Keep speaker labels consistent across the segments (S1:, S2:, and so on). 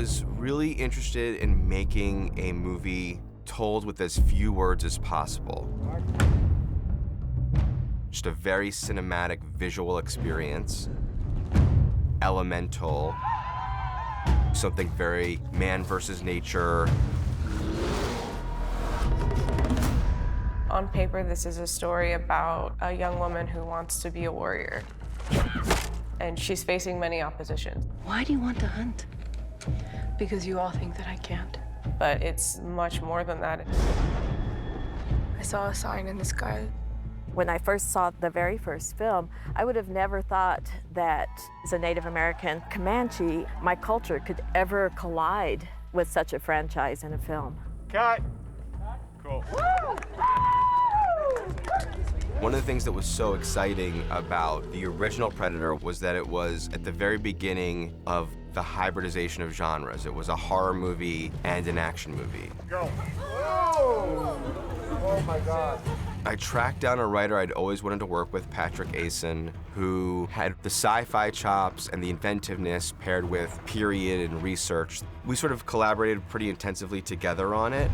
S1: was really interested in making a movie told with as few words as possible. Just a very cinematic visual experience, elemental, something very man versus nature.
S2: On paper, this is a story about a young woman who wants to be a warrior. And she's facing many oppositions.
S3: Why do you want to hunt? Because you all think that I can't.
S2: But it's much more than that.
S3: I saw a sign in the sky.
S4: When I first saw the very first film, I would have never thought that as a Native American Comanche, my culture could ever collide with such a franchise in a film.
S5: Cut. Cool.
S1: One of the things that was so exciting about the original Predator was that it was at the very beginning of the hybridization of genres. It was a horror movie and an action movie.
S5: Go. Whoa! Oh my God.
S1: I tracked down a writer I'd always wanted to work with, Patrick Asen, who had the sci-fi chops and the inventiveness paired with period and research. We sort of collaborated pretty intensively together on it.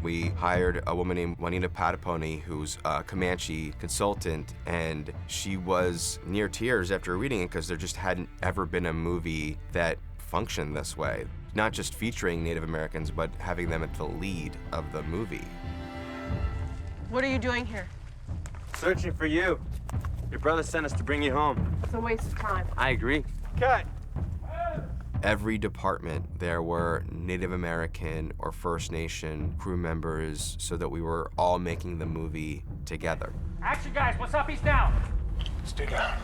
S1: We hired a woman named Juanita Pataponi, who's a Comanche consultant, and she was near tears after reading it because there just hadn't ever been a movie that functioned this way. Not just featuring Native Americans, but having them at the lead of the movie.
S2: What are you doing here?
S5: Searching for you. Your brother sent us to bring you home.
S2: It's a waste of time.
S5: I agree. Cut.
S1: Every department, there were Native American or First Nation crew members so that we were all making the movie together.
S6: Action, guys, what's up? He's down.
S5: Stay down.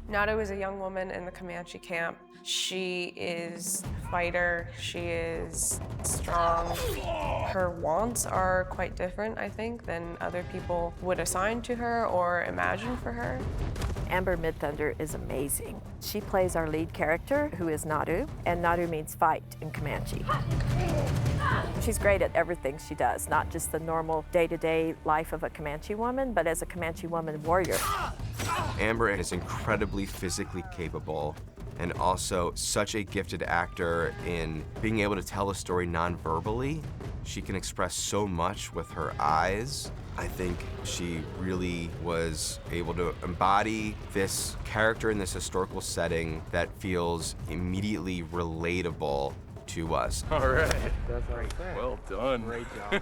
S2: Nada is a young woman in the Comanche camp. She is a fighter, she is strong. Her wants are quite different, I think, than other people would assign to her or imagine for her.
S4: Amber Midthunder is amazing. She plays our lead character, who is Nadu, and Nadu means fight in Comanche. She's great at everything she does, not just the normal day-to-day life of a Comanche woman, but as a Comanche woman warrior.
S1: Amber is incredibly physically capable and also such a gifted actor in being able to tell a story non-verbally. She can express so much with her eyes. I think she really was able to embody this character in this historical setting that feels immediately relatable to us.
S5: All right. That's great. Well done.
S7: Great job.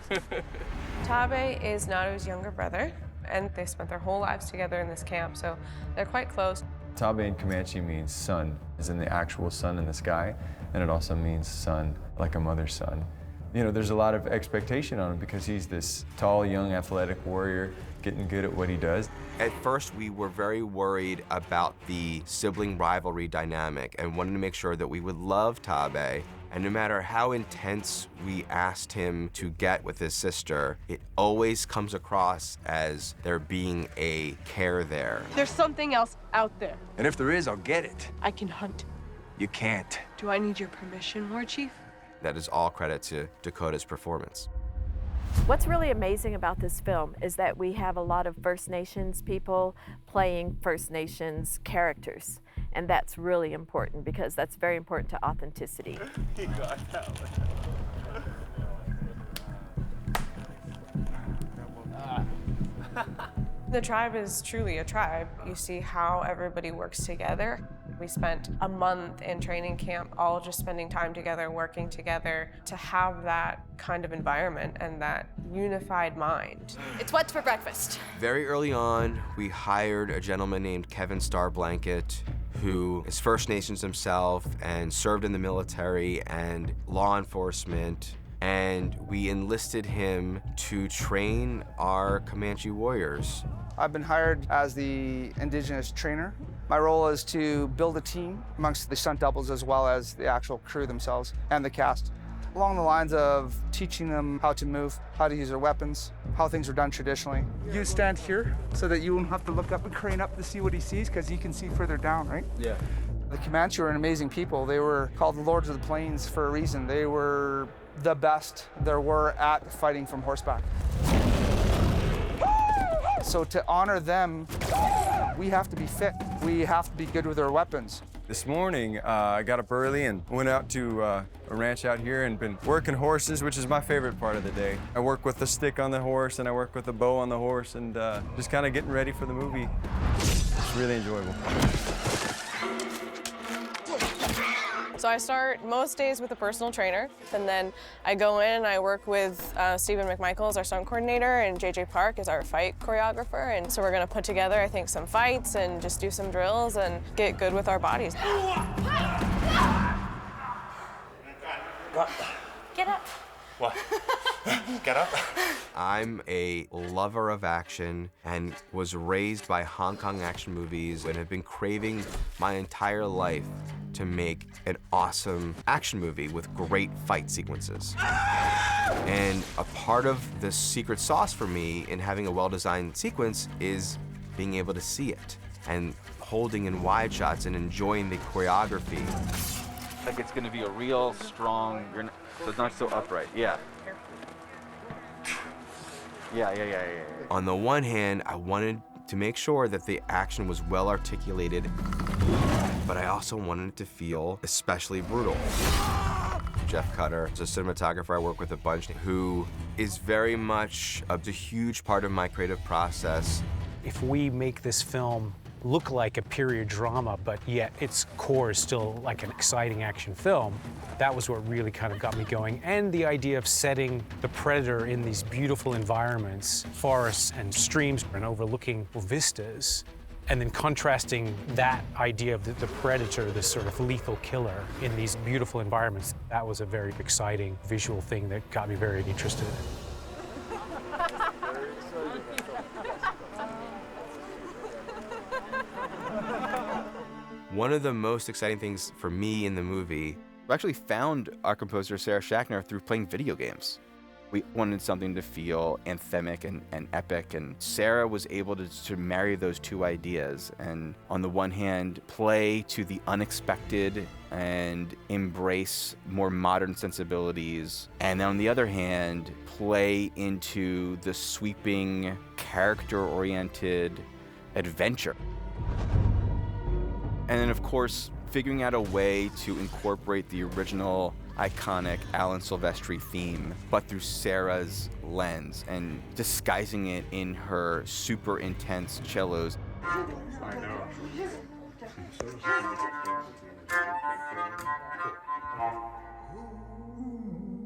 S2: Tabe is Nadu's younger brother, and they spent their whole lives together in this camp, so they're quite close.
S7: Tabe in Comanche means sun, as in the actual sun in the sky, and it also means son, like a mother's son. You know, there's a lot of expectation on him because he's this tall, young, athletic warrior getting good at what he does.
S1: At first, we were very worried about the sibling rivalry dynamic and wanted to make sure that we would love Tabe. And no matter how intense we asked him to get with his sister, it always comes across as there being a care there.
S3: There's something else out there.
S8: And if there is, I'll get it.
S3: I can hunt.
S8: You can't.
S3: Do I need your permission, War Chief?
S1: That is all credit to Dakota's performance.
S4: What's really amazing about this film is that we have a lot of First Nations people playing First Nations characters. And that's really important because that's very important to authenticity.
S5: He got that one.
S2: The tribe is truly a tribe. You see how everybody works together. We spent a month in training camp, all just spending time together, working together to have that kind of environment and that unified mind.
S3: It's what's for breakfast.
S1: Very early on, we hired a gentleman named Kevin Starblanket, who is First Nations himself and served in the military and law enforcement. And we enlisted him to train our Comanche warriors.
S9: I've been hired as the Indigenous trainer. My role is to build a team amongst the stunt doubles as well as the actual crew themselves and the cast, along the lines of teaching them how to move, how to use their weapons, how things are done traditionally. You stand here so that you won't have to look up and crane up to see what he sees because he can see further down, right?
S7: Yeah.
S9: The Comanche were an amazing people. They were called the Lords of the Plains for a reason. They were the best there were at fighting from horseback. So to honor them, we have to be fit. We have to be good with our weapons.
S7: This morning, I got up early and went out to a ranch out here and been working horses, which is my favorite part of the day. I work with the stick on the horse and I work with the bow on the horse and just kind of getting ready for the movie. It's really enjoyable.
S2: So I start most days with a personal trainer, and then I go in and I work with Stephen McMichaels, our stunt coordinator, and JJ Park is our fight choreographer. And so we're gonna put together, I think, some fights and just do some drills and get good with our bodies.
S10: Get up.
S5: What? Get up.
S1: I'm a lover of action and was raised by Hong Kong action movies and have been craving my entire life to make an awesome action movie with great fight sequences. And a part of the secret sauce for me in having a well-designed sequence is being able to see it and holding in wide shots and enjoying the choreography.
S5: Like it's gonna be a real strong, so it's not so upright. Yeah. Yeah.
S1: On the one hand, I wanted to make sure that the action was well articulated, but I also wanted it to feel especially brutal. Jeff Cutter is a cinematographer I work with a bunch who is very much a huge part of my creative process.
S6: If we make this film look like a period drama, but yet its core is still like an exciting action film, that was what really kind of got me going. And the idea of setting the Predator in these beautiful environments, forests and streams and overlooking vistas, and then contrasting that idea of the Predator, this sort of lethal killer, in these beautiful environments, that was a very exciting visual thing that got me very interested.
S1: One of the most exciting things for me in the movie, we actually found our composer, Sarah Schachner, through playing video games. We wanted something to feel anthemic and epic, and Sarah was able to marry those two ideas and, on the one hand, play to the unexpected and embrace more modern sensibilities, and on the other hand, play into the sweeping, character-oriented adventure. And then, of course, figuring out a way to incorporate the original iconic Alan Silvestri theme, but through Sarah's lens and disguising it in her super intense cellos.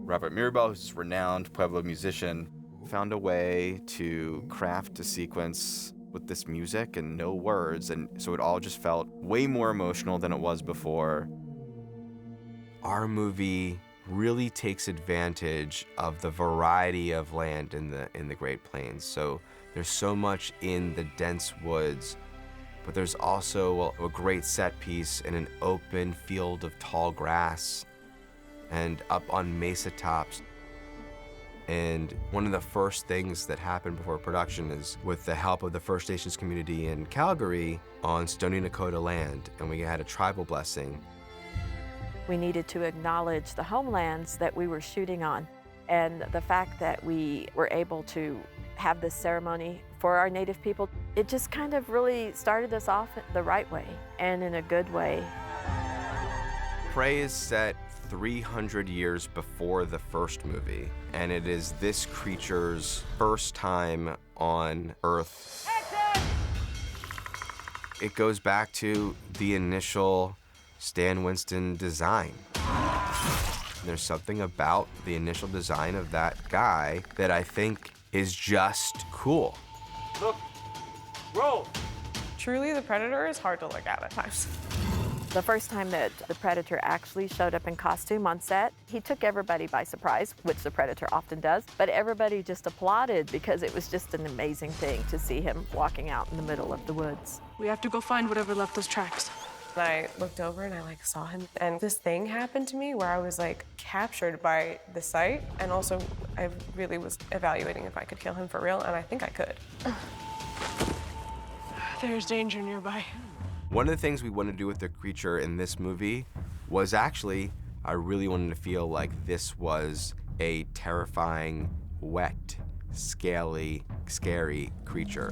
S1: Robert Mirabal, who's a renowned Pueblo musician, found a way to craft a sequence with this music and no words, and so it all just felt way more emotional than it was before. Our movie really takes advantage of the variety of land in the Great Plains. So there's so much in the dense woods, but there's also a great set piece in an open field of tall grass and up on mesa tops. And one of the first things that happened before production is with the help of the First Nations community in Calgary on Stoney Nakoda land, and we had a tribal blessing.
S4: We needed to acknowledge the homelands that we were shooting on, and the fact that we were able to have this ceremony for our Native people, it just kind of really started us off the right way and in a good way.
S1: Prey is set 300 years before the first movie, and it is this creature's first time on Earth. It goes back to the initial Stan Winston design. There's something about the initial design of that guy that I think is just cool.
S5: Look, roll.
S2: Truly, the Predator is hard to look at times.
S4: The first time that the Predator actually showed up in costume on set, he took everybody by surprise, which the Predator often does, but everybody just applauded because it was just an amazing thing to see him walking out in the middle of the woods.
S10: We have to go find whatever left those tracks.
S2: I looked over and I saw him, and this thing happened to me where I was captured by the sight, and also I really was evaluating if I could kill him for real, and I think I could.
S10: There's danger nearby.
S1: One of the things we wanted to do with the creature in this movie was actually, I really wanted to feel like this was a terrifying, wet, scaly, scary creature.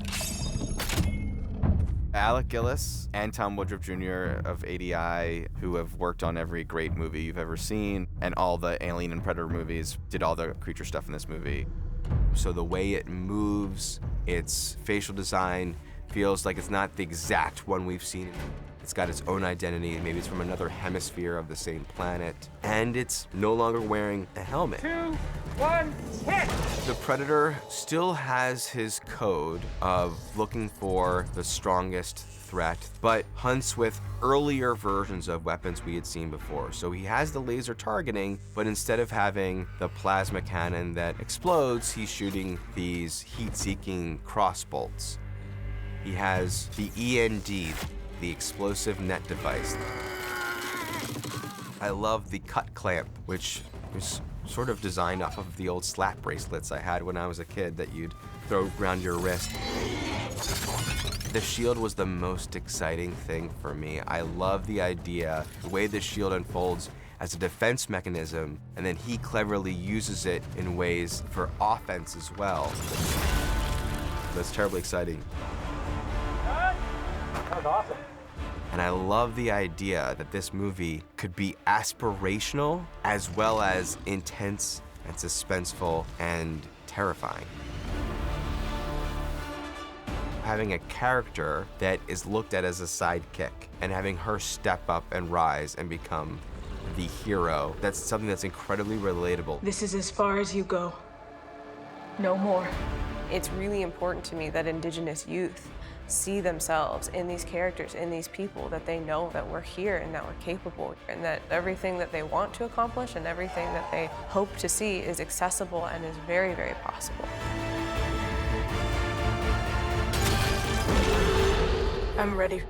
S1: Alec Gillis and Tom Woodruff Jr. of ADI, who have worked on every great movie you've ever seen, and all the Alien and Predator movies, did all the creature stuff in this movie. So the way it moves, its facial design, feels like it's not the exact one we've seen. It's got its own identity, maybe it's from another hemisphere of the same planet, and it's no longer wearing a helmet.
S5: 2, 1, hit!
S1: The Predator still has his code of looking for the strongest threat, but hunts with earlier versions of weapons we had seen before. So he has the laser targeting, but instead of having the plasma cannon that explodes, he's shooting these heat-seeking crossbolts. He has the END, the explosive net device. I love the cut clamp, which was sort of designed off of the old slap bracelets I had when I was a kid that you'd throw around your wrist. The shield was the most exciting thing for me. I love the idea, the way the shield unfolds as a defense mechanism, and then he cleverly uses it in ways for offense as well. That's terribly exciting.
S5: That was awesome.
S1: And I love the idea that this movie could be aspirational as well as intense and suspenseful and terrifying. Having a character that is looked at as a sidekick and having her step up and rise and become the hero, that's something that's incredibly relatable.
S10: This is as far as you go. No more.
S2: It's really important to me that Indigenous youth see themselves in these characters, in these people, that they know that we're here and that we're capable, and that everything that they want to accomplish and everything that they hope to see is accessible and is very, very possible.
S10: I'm ready.